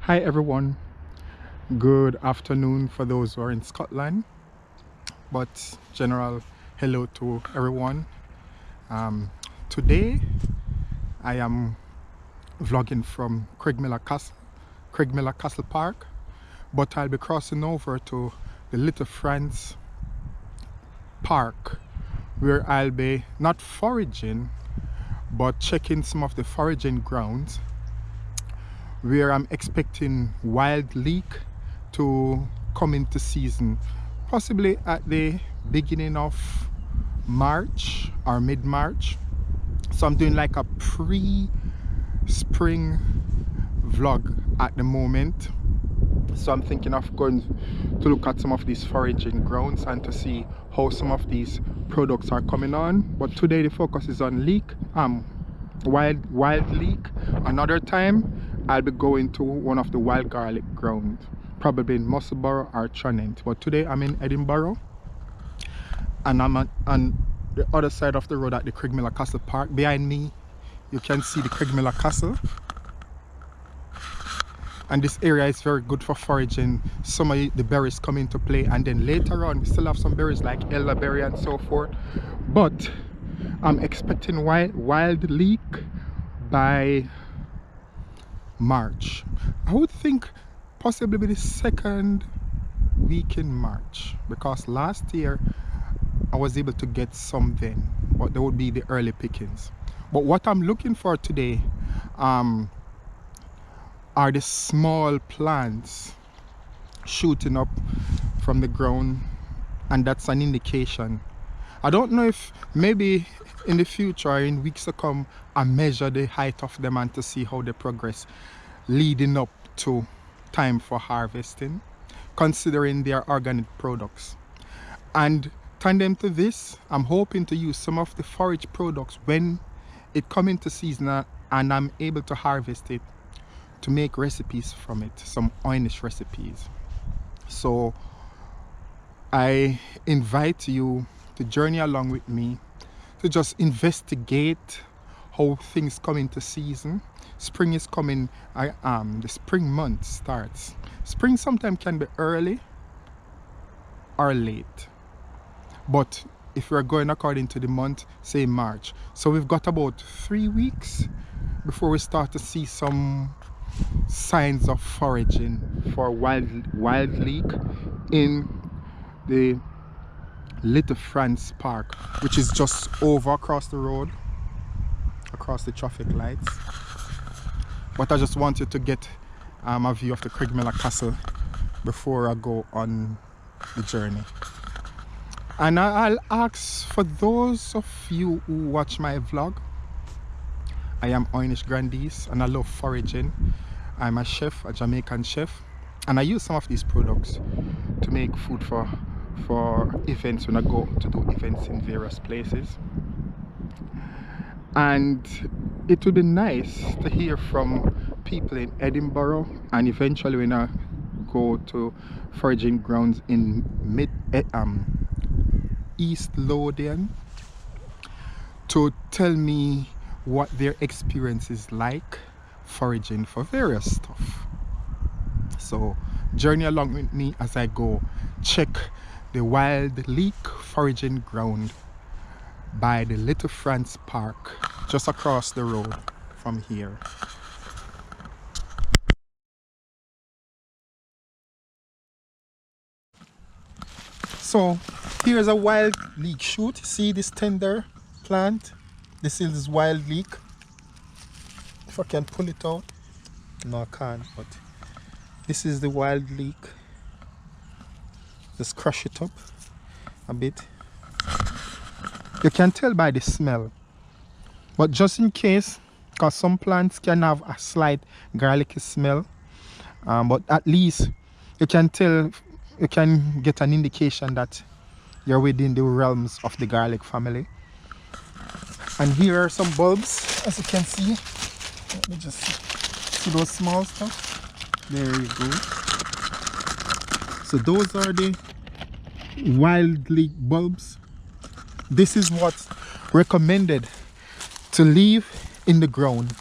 Hi everyone, good afternoon for those who are in Scotland, but general hello to everyone. Today I am vlogging from Craigmillar Castle Park, but I'll be crossing over to the Little France Park, where I'll be not foraging but checking some of the foraging grounds, where I'm expecting wild leek to come into season, possibly at the beginning of March or mid-March. So I'm doing like a pre-spring vlog at the moment. So I'm thinking of going to look at some of these foraging grounds and to see how some of these products are coming on. But today the focus is on leek, wild leek. Another time I'll be going to one of the wild garlic grounds, probably in Musselburgh or Tranent. But today I'm in Edinburgh, and I'm on the other side of the road at the Craigmillar Castle Park. Behind me you can see the Craigmillar Castle, and this area is very good for foraging. Some of the berries come into play, and then later on we still have some berries like elderberry and so forth. But I'm expecting wild leek by March. I would think possibly the second week in March, because last year I was able to get some then, but there would be the early pickings. But what I'm looking for today are the small plants shooting up from the ground, and that's an indication. I don't know if maybe in the future or in weeks to come I measure the height of them and to see how they progress leading up to time for harvesting, considering their organic products. And tandem to this, I'm hoping to use some of the forage products when it comes into season and I'm able to harvest it, to make recipes from it, some Irish recipes. So I invite you to journey along with me to just investigate how things come into season. Spring is coming. The spring month starts. Spring sometimes can be early or late, but if we're going according to the month, say March, so we've got about 3 weeks before we start to see some signs of foraging for wild leek in the Little France Park, which is just over across the road, across the traffic lights. But I just wanted to get a view of the Craigmillar Castle before I go on the journey. And I'll ask for those of you who watch my vlog, I am Irish Grandies and I love foraging. I'm a chef, a Jamaican chef, and I use some of these products to make food for events when I go to do events in various places. And it would be nice to hear from people in Edinburgh, and eventually when I go to foraging grounds in East Lothian, to tell me what their experience is like foraging for various stuff. So journey along with me as I go check the wild leek foraging ground by the Little France Park, just across the road from here. So here's a wild leek shoot. See this tender plant? This is wild leek. If I can pull it out. No, I can't, but this is the wild leek. Just crush it up a bit. You can tell by the smell, but just in case, because some plants can have a slight garlicky smell, but at least you can tell, you can get an indication that you're within the realms of the garlic family. And here are some bulbs, as you can see. Let me just see those small stuff. There you go. So those are the wild leek bulbs. This is what's recommended to leave in the ground.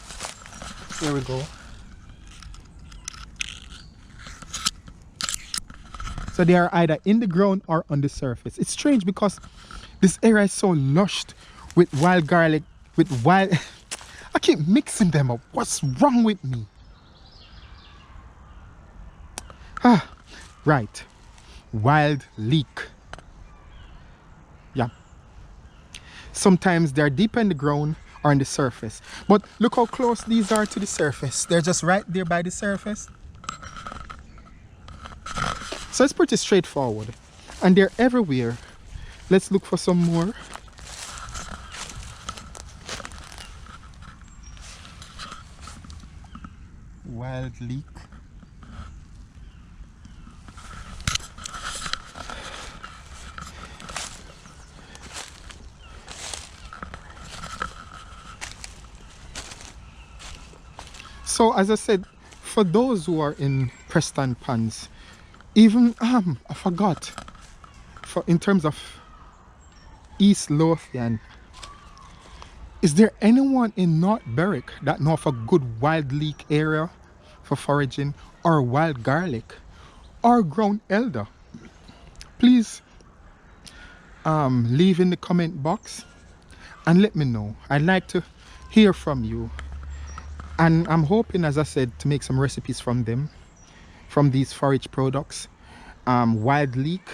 There we go. So they are either in the ground or on the surface. It's strange because this area is so lush with wild garlic, with wild... I keep mixing them up. What's wrong with me? Ah, right. Wild leek. Yeah. Sometimes they're deep in the ground or on the surface. But look how close these are to the surface. They're just right there by the surface. So it's pretty straightforward. And they're everywhere. Let's look for some more. Wild leek. So as I said, for those who are in Preston Pans, even I forgot, for in terms of East Lothian, is there anyone in North Berwick that know of a good wild leek area for foraging, or wild garlic, or ground elder? Please leave in the comment box and let me know. I'd like to hear from you. And I'm hoping, as I said, to make some recipes from them, from these forage products. Wild leek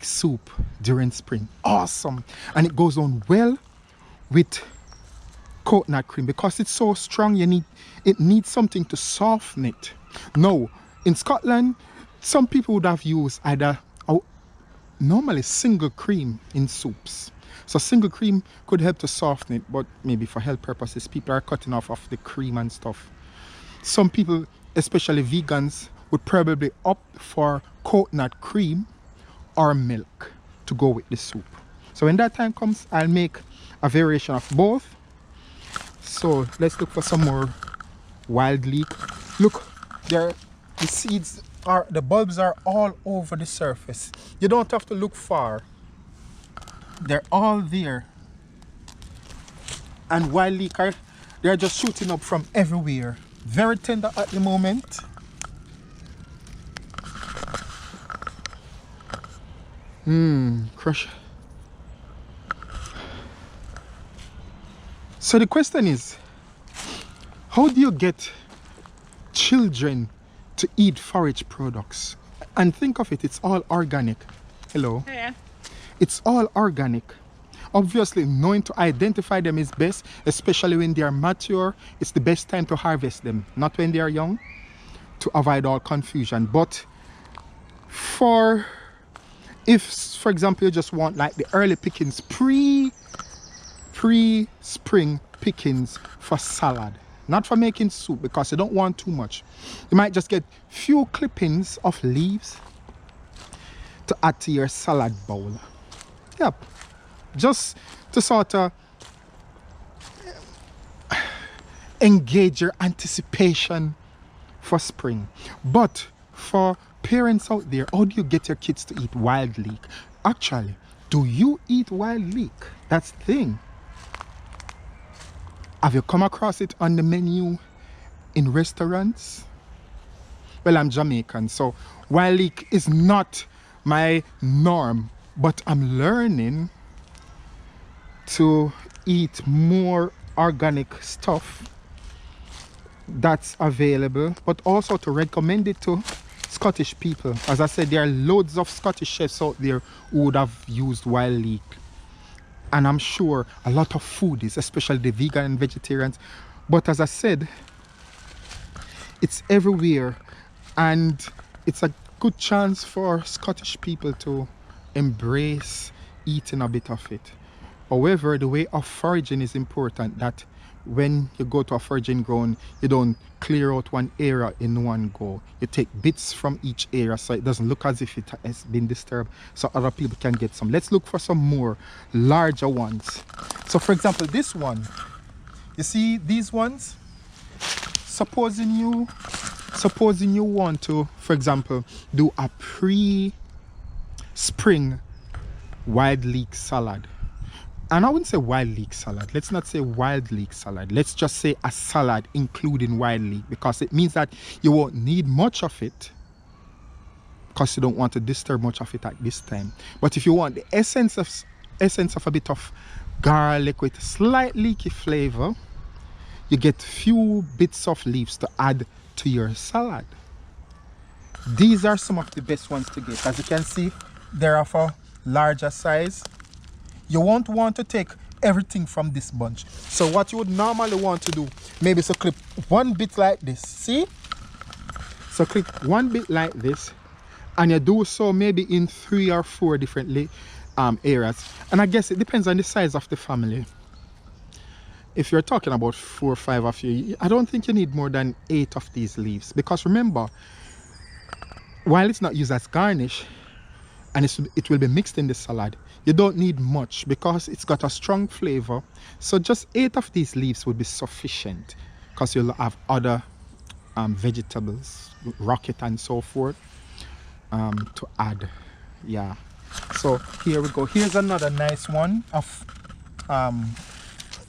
soup during spring. Awesome. And it goes on well with coconut cream because it's so strong. It needs something to soften it. Now, in Scotland, some people would have used either normally single cream in soups. So single cream could help to soften it, but maybe for health purposes, people are cutting off of the cream and stuff. Some people, especially vegans, would probably opt for coconut cream or milk to go with the soup. So when that time comes, I'll make a variation of both. So let's look for some more wild leek. Look, the seeds are, the bulbs are all over the surface. You don't have to look far. They're all there. And wild leek they're just shooting up from everywhere. Very tender at the moment. Crush. So the question is, how do you get children to eat forage products? And think of it, it's all organic. Hello. Yeah. It's all organic. Obviously, knowing to identify them is best, especially when they are mature. It's the best time to harvest them, not when they are young, to avoid all confusion. But if, for example, you just want like the early pickings, pre-spring pickings for salad, not for making soup, because you don't want too much. You might just get few clippings of leaves to add to your salad bowl. Yep, just to sort of engage your anticipation for spring. But for parents out there, how do you get your kids to eat wild leek? Actually, do you eat wild leek? That's the thing. Have you come across it on the menu in restaurants? Well, I'm Jamaican, so wild leek is not my norm, but I'm learning to eat more organic stuff that's available, but also to recommend it to Scottish people. As I said, there are loads of Scottish chefs out there who would have used wild leek. And I'm sure a lot of foodies, especially the vegan and vegetarians. But as I said, it's everywhere. And it's a good chance for Scottish people to embrace eating a bit of it. However, the way of foraging is important, that when you go to a foraging ground, you don't clear out one area in one go. You take bits from each area so it doesn't look as if it has been disturbed, so other people can get some. Let's look for some more larger ones. So for example, this one, you see these ones? Supposing you want to, for example, do a pre-spring wild leek salad. And I wouldn't say wild leek salad. Let's not say wild leek salad. Let's just say a salad including wild leek, because it means that you won't need much of it because you don't want to disturb much of it at this time. But if you want the essence of a bit of garlic with slight leaky flavor, you get few bits of leaves to add to your salad. These are some of the best ones to get. As you can see, they're of a larger size. You won't want to take everything from this bunch. So what you would normally want to do, maybe so clip one bit like this. See? So clip one bit like this, and you do so maybe in 3 or 4 different areas. And I guess it depends on the size of the family. If you're talking about 4 or 5 of you, I don't think you need more than 8 of these leaves, because remember, while it's not used as garnish and it will be mixed in the salad, you don't need much because it's got a strong flavor. So just 8 of these leaves would be sufficient, because you'll have other vegetables, rocket and so forth, to add. Yeah, so here we go. Here's another nice one of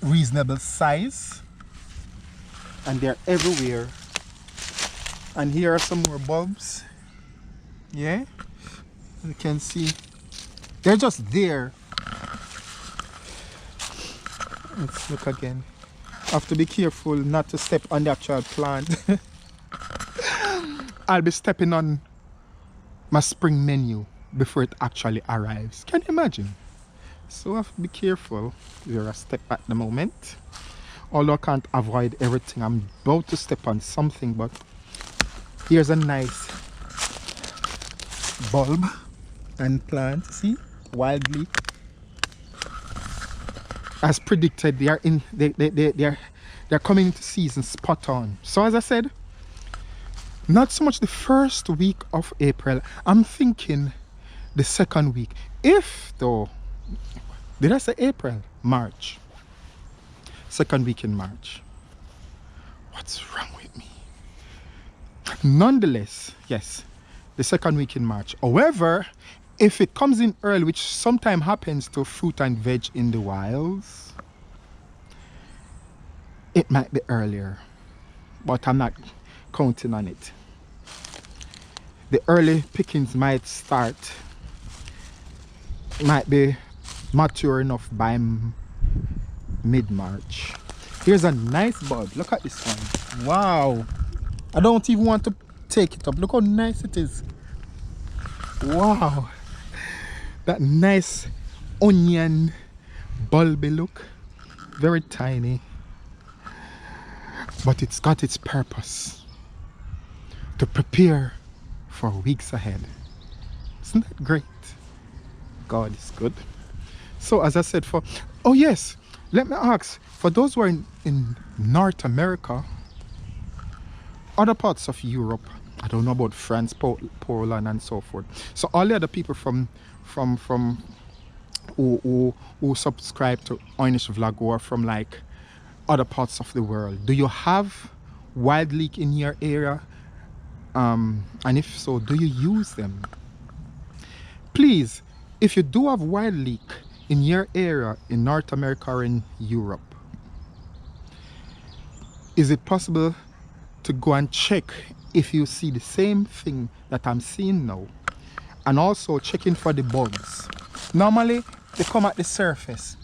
reasonable size, and they're everywhere. And here are some more bulbs. Yeah, you can see they're just there. Let's look again. I have to be careful not to step on the actual plant. I'll be stepping on my spring menu before it actually arrives. Can you imagine? So I have to be careful. We're a step at the moment. Although I can't avoid everything. I'm about to step on something, but here's a nice bulb and plant. See? Wild leek. As predicted, they're coming into season spot on. So as I said, not so much the first week of April. I'm thinking the second week. If though, did I say April? March. Second week in March. What's wrong with me? Nonetheless, yes, the second week in March. However, if it comes in early, which sometimes happens to fruit and veg in the wilds, it might be earlier, but I'm not counting on it. The early pickings might be mature enough by mid-March. Here's a nice bulb. Look at this one. Wow. I don't even want to take it up. Look how nice it is. Wow. That nice onion bulby look. Very tiny. But it's got its purpose. To prepare for weeks ahead. Isn't that great? God is good. So as I said, oh yes, let me ask, for those who are in North America, other parts of Europe, I don't know about France, Poland and so forth. So all the other people who subscribe to Oynish Vlog or from like other parts of the world, do you have wild leek in your area? And if so, do you use them? Please, if you do have wild leek in your area in North America or in Europe, is it possible to go and check if you see the same thing that I'm seeing now? And also checking for the bugs. Normally they come at the surface.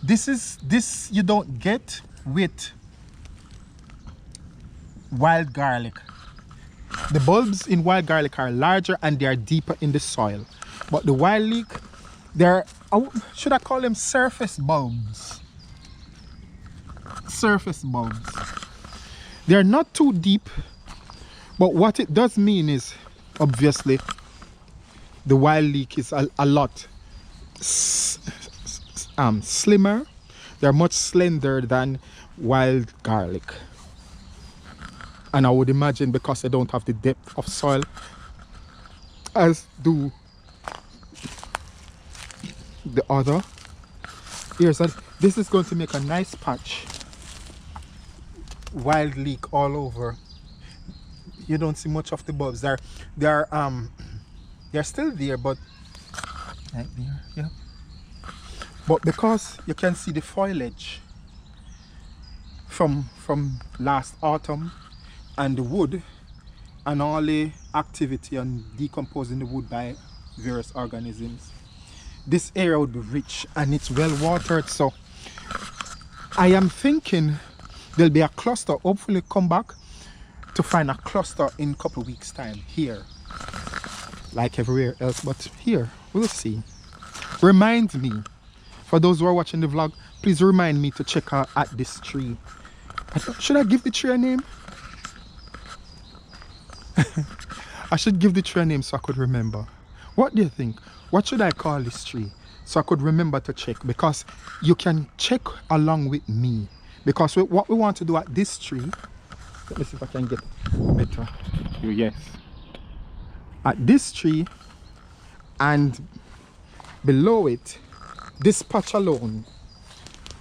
This you don't get with wild garlic. The bulbs in wild garlic are larger and they are deeper in the soil. But the wild leek, they're, should I call them surface bulbs? Surface bulbs. They're not too deep, but what it does mean is, obviously, the wild leek is a lot slimmer. They're much slender than wild garlic. And I would imagine because they don't have the depth of soil as do the other. This is going to make a nice patch. Wild leek all over. You don't see much of the bulbs. They're still there, but right there, yeah. But because you can see the foliage from last autumn and the wood and all the activity on decomposing the wood by various organisms, this area would be rich and it's well watered. So I am thinking there'll be a cluster, hopefully come back to find a cluster in a couple of weeks time here, like everywhere else, but here we'll see. Remind me, for those who are watching the vlog, please remind me to check out at this tree. Should I give the tree a name? I should give the tree a name so I could remember. What do you think? What should I call this tree so I could remember to check? Because you can check along with me. Because what we want to do at this tree, let me see if I can get better. Yes. At this tree and below it, this patch alone,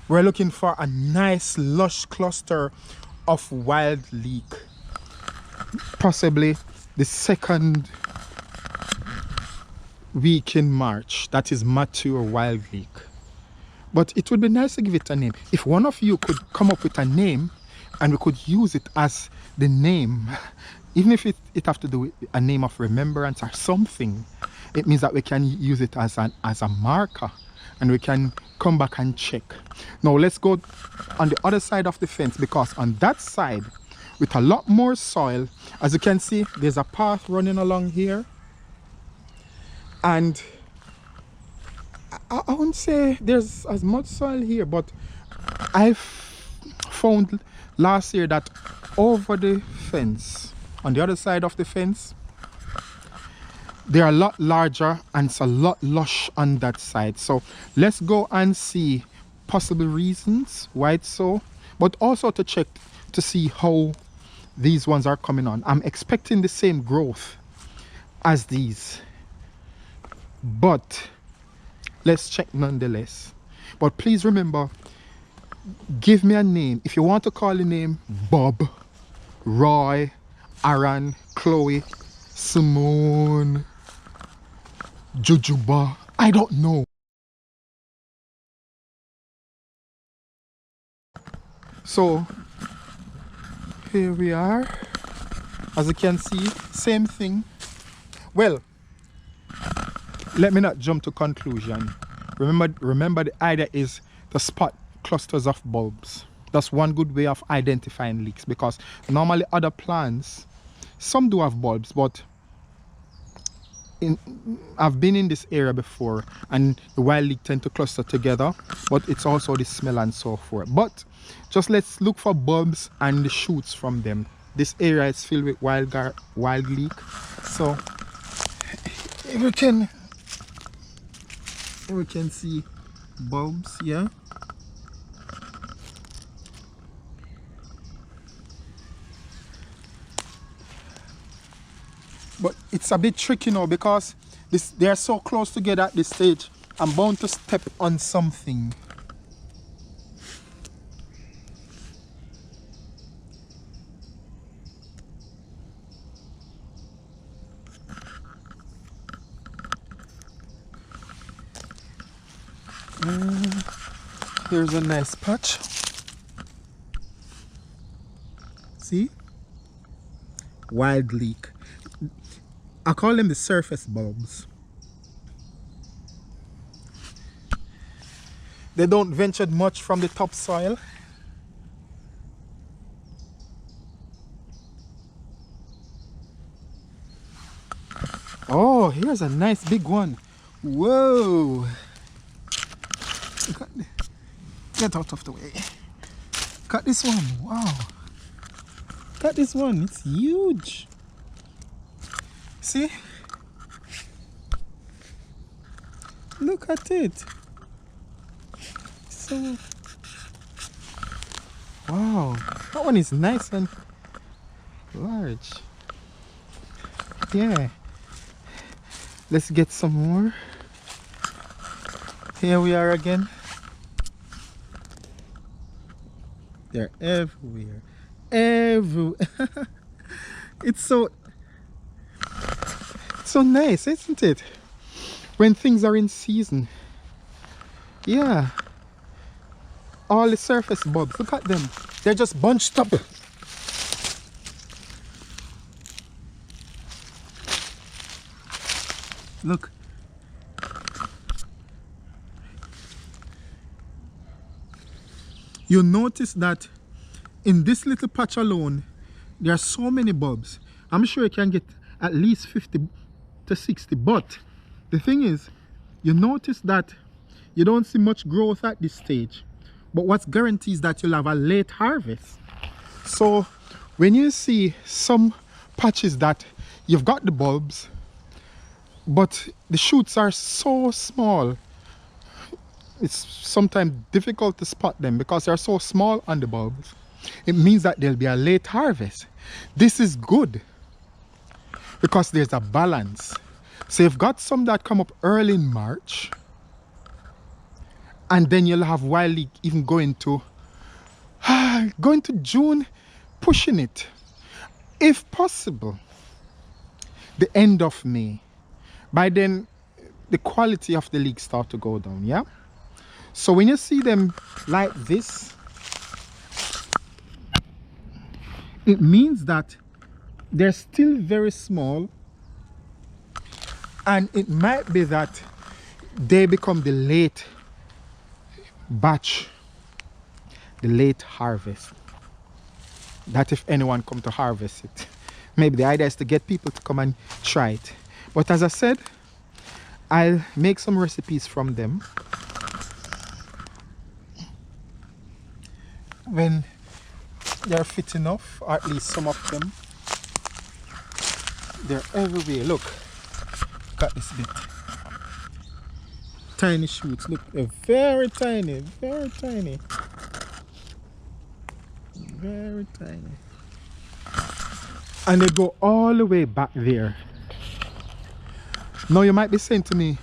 we're looking for a nice lush cluster of wild leek. Possibly the second week in March. That is mature wild leek. But it would be nice to give it a name. If one of you could come up with a name and we could use it as the name, even if it have to do with a name of remembrance or something, it means that we can use it as a marker and we can come back and check. Now let's go on the other side of the fence, because on that side with a lot more soil, as you can see, there's a path running along here, and I wouldn't say there's as much soil here, but I've found last year that over the fence, on the other side of the fence, they're a lot larger and it's a lot lush on that side. So let's go and see possible reasons why it's so, but also to check to see how these ones are coming on. I'm expecting the same growth as these, but let's check nonetheless. But please remember, give me a name. If you want to call the name Bob, Roy, Aaron, Chloe, Simone, Jujuba, I don't know. So here we are. As you can see, same thing. Well, let me not jump to conclusion. Remember the idea is to spot clusters of bulbs. That's one good way of identifying leeks, because normally other plants, some do have bulbs, but I've been in this area before and the wild leek tend to cluster together, but it's also the smell and so forth. But just let's look for bulbs and the shoots from them. This area is filled with wild leek, so we can see bulbs here. But it's a bit tricky now because they are so close together at this stage. I'm bound to step on something. Here's a nice patch. See? Wild leek. I call them the surface bulbs. They don't venture much from the topsoil. Oh, here's a nice big one. Whoa! Get out of the way. Cut this one. Wow. Cut this one. It's huge. See? Look at it. So, wow. That one is nice and large. Yeah. Let's get some more. Here we are again. They're everywhere. Everywhere. It's so nice, isn't it? When things are in season. Yeah. All the surface bulbs, look at them. They're just bunched up. Look. You'll notice that in this little patch alone, there are so many bulbs. I'm sure you can get at least 50 to 60, but the thing is, you notice that you don't see much growth at this stage, but what guarantees that you'll have a late harvest. So when you see some patches that you've got the bulbs, but the shoots are so small, it's sometimes difficult to spot them because they're so small on the bulbs. It means that there'll be a late harvest. This is good because there's a balance. So you've got some that come up early in March, and then you'll have wild leek even going to June, pushing it, if possible, the end of May. By then, the quality of the leek start to go down, yeah? So when you see them like this, it means that they're still very small, and it might be that they become the late batch, the late harvest. That if anyone come to harvest it. Maybe the idea is to get people to come and try it. But as I said, I'll make some recipes from them when they're fit enough, or at least some of them. They're everywhere. Look, got this bit. Tiny shoots. Look, they're very tiny, very tiny. Very tiny. And they go all the way back there. Now you might be saying to me,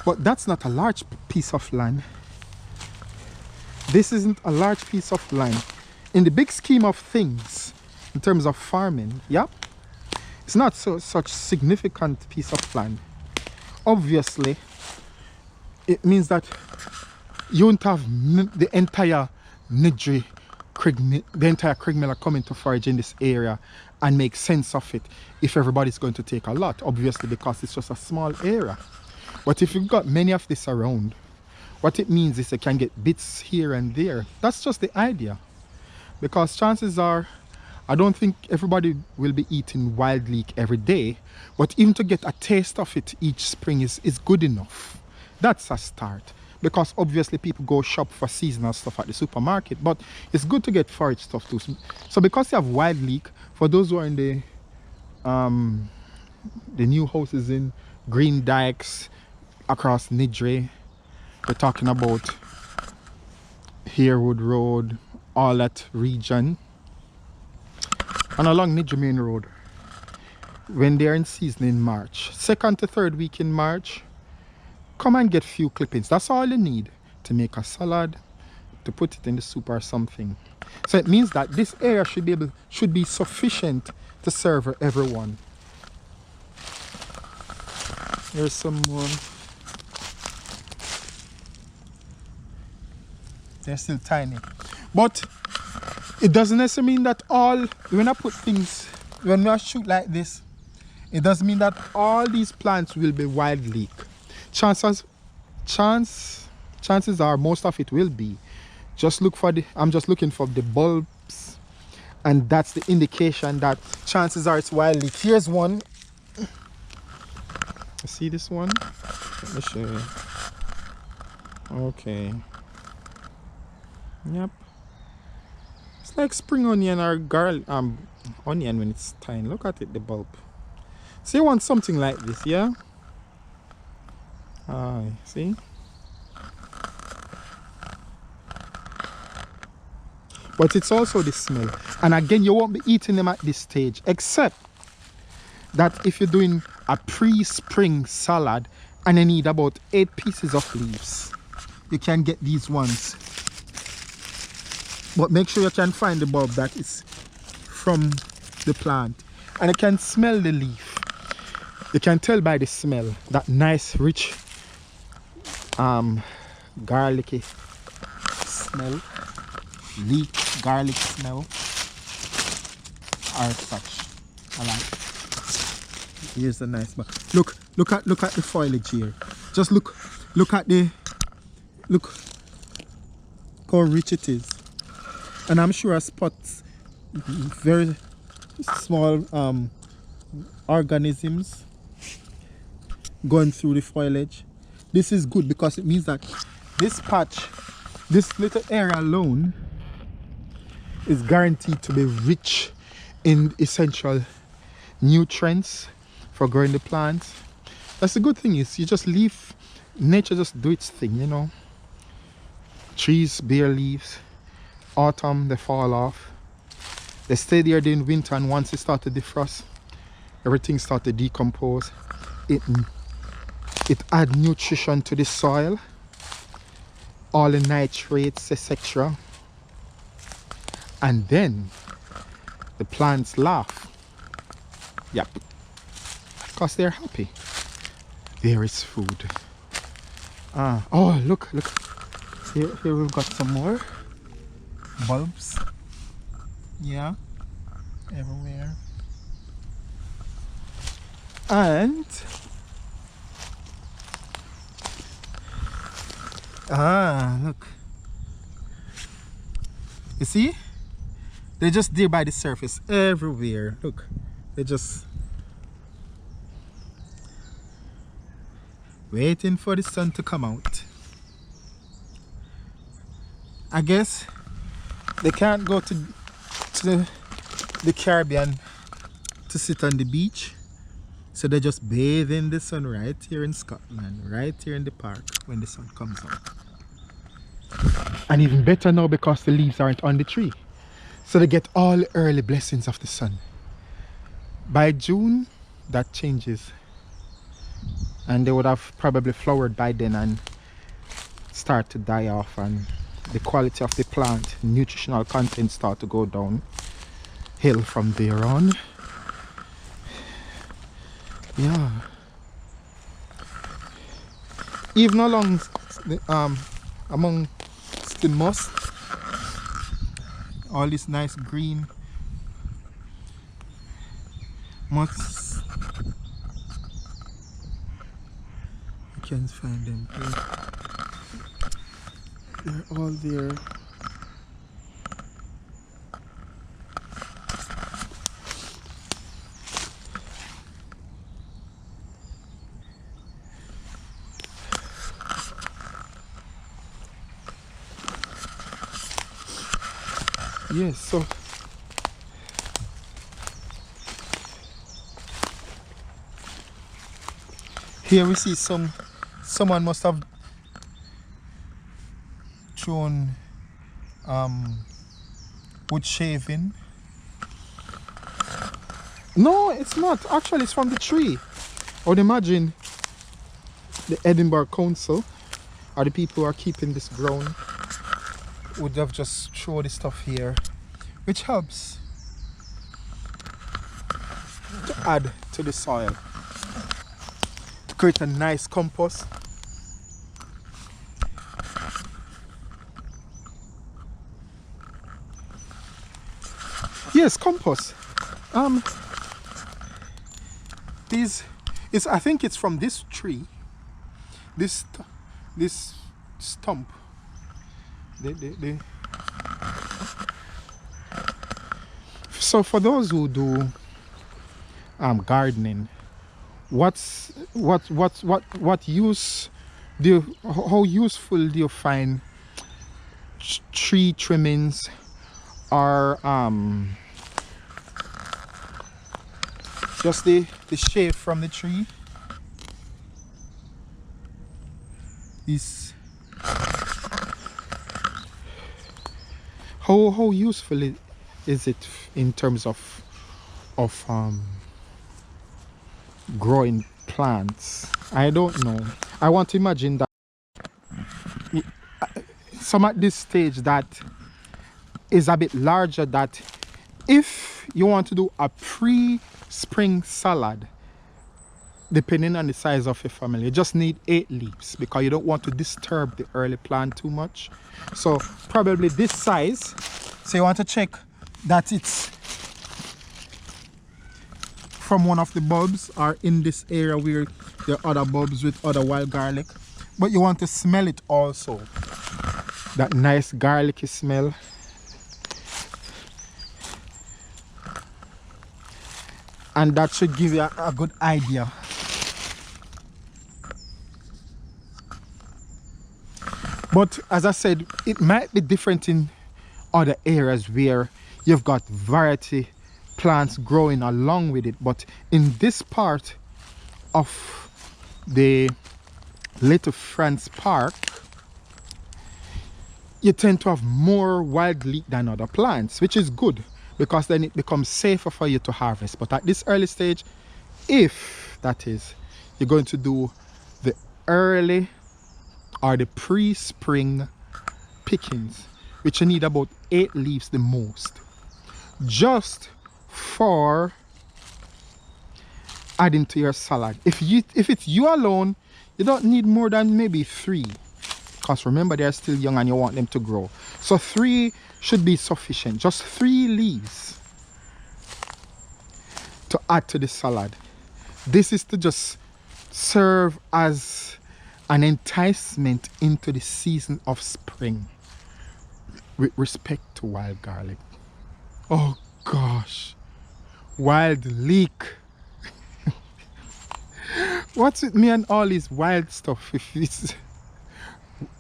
but that's not a large piece of land. This isn't a large piece of land. In the big scheme of things, in terms of farming, yeah, it's not such significant piece of land. Obviously, it means that you won't have the entire Craigmillar coming to forage in this area and make sense of it if everybody's going to take a lot, obviously, because it's just a small area. But if you've got many of this around, what it means is you can get bits here and there. That's just the idea, because chances are, I don't think everybody will be eating wild leek every day, but even to get a taste of it each spring is good enough. That's a start, because obviously people go shop for seasonal stuff at the supermarket, but it's good to get forage stuff too. So because you have wild leek, for those who are in the new houses in Green Dykes across Nidre, we're talking about Harewood Road, all that region, and along Nidre Main Road, when they're in season in March, second to third week in March, come and get few clippings. That's all you need to make a salad, to put it in the soup or something. So it means that this area should be sufficient to serve everyone. Here's some more. They're still tiny, but it doesn't necessarily mean that when I shoot like this, it doesn't mean that all these plants will be wild leek. Chances are most of it will be. I'm just looking for the bulbs, and that's the indication that chances are it's wild leek. Here's one. See this one? Let me show you. Okay. Yep. It's like spring onion or onion when it's tiny. Look at it, the bulb. So you want something like this, yeah? See? But it's also the smell. And again, you won't be eating them at this stage, except that if you're doing a pre-spring salad and you need about 8 pieces of leaves, you can get these ones. But make sure you can find the bulb that is from the plant. And you can smell the leaf. You can tell by the smell, that nice, rich, garlicky smell. Leek, garlic smell. Or such. I like it. Here's a nice one. Look at the foliage here. Just look at look how rich it is. And I'm sure I spot very small organisms going through the foliage. This is good because it means that this patch, this little area alone, is guaranteed to be rich in essential nutrients for growing the plants. That's the good thing, is you just leave nature just do its thing, you know. Trees bear leaves, autumn they fall off, they stay there during winter, and once it start to defrost, everything start to decompose. It add nutrition to the soil, all the nitrates, etc. And then the plants laugh. Yep, because they're happy. There is food. Oh, look. Here we've got some more bulbs. Yeah, everywhere. And look. You see? They're just there by the surface everywhere. Look, they're just waiting for the sun to come out. I guess they can't go to the Caribbean to sit on the beach, so they just bathe in the sun right here in Scotland, right here in the park when the sun comes out. And even better now because the leaves aren't on the tree, so they get all the early blessings of the sun. By June that changes, and they would have probably flowered by then and start to die off, and the quality of the plant, nutritional content, start to go down hill from there on. Yeah, even along among the moss, all this nice green moss. I can't find them. They're all there. Yes, so here we see someone must have thrown wood shaving. No, it's not. Actually, it's from the tree. I would imagine the Edinburgh Council, or the people who are keeping this ground, would have just thrown the stuff here, which helps to add to the soil, to create a nice compost. Yes, compost. I think it's from this tree, this stump. So for those who do gardening, what use do you, how useful do you find tree trimmings or just the shade from the tree? This, how useful is it in terms of growing plants? I don't know. I want to imagine that some at this stage that is a bit larger, that if you want to do a pre-spring salad, depending on the size of your family, you just need 8 leaves because you don't want to disturb the early plant too much. So probably this size. So you want to check that it's from one of the bulbs or in this area where there are other bulbs with other wild garlic. But you want to smell it also. That nice garlicky smell. And that should give you a good idea. But as I said, it might be different in other areas where you've got variety plants growing along with it. But in this part of the Little France Park, you tend to have more wild leek than other plants, which is good because then it becomes safer for you to harvest. But at this early stage, if that is, you're going to do the early or the pre-spring pickings, which you need about 8 leaves the most, just for adding to your salad. If it's you alone, you don't need more than maybe 3, because remember they're still young and you want them to grow. So 3 should be sufficient. Just 3 leaves to add to the salad. This is to just serve as an enticement into the season of spring with respect to wild garlic. Oh gosh, wild leek. What's with me and all this wild stuff? If it's,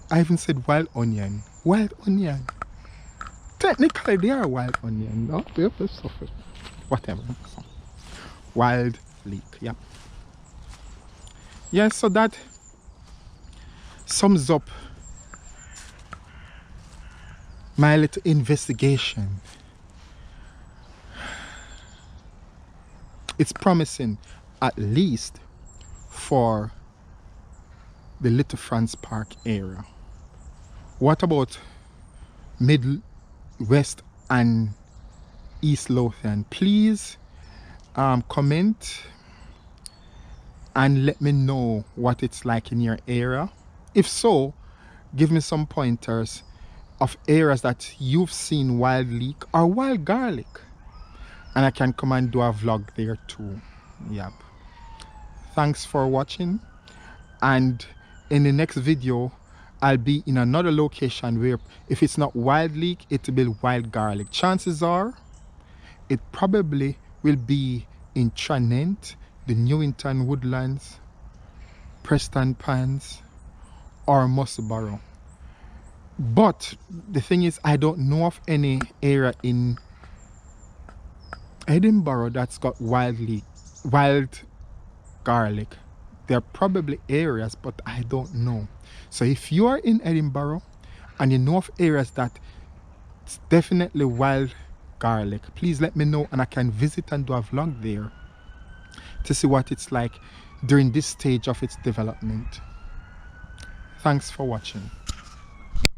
I even said wild onion. Wild onion. Technically they are wild onion, no? Whatever. Wild leek, yeah. Yeah, so that sums up my little investigation. It's promising, at least for the Little France Park area. What about Mid West and East Lothian? Please comment and let me know what it's like in your area. If so, give me some pointers of areas that you've seen wild leek or wild garlic, and I can come and do a vlog there too. Yep. Thanks for watching, and in the next video I'll be in another location where if it's not wild leek, it will be wild garlic. Chances are it probably will be in Tranent, the Newington Woodlands, Preston Pans, or Musselburgh. But the thing is, I don't know of any area in Edinburgh that's got wild garlic. There are probably areas, but I don't know. So if you are in Edinburgh and you know of areas that it's definitely wild garlic, please let me know and I can visit and do a vlog there to see what it's like during this stage of its development. Thanks for watching.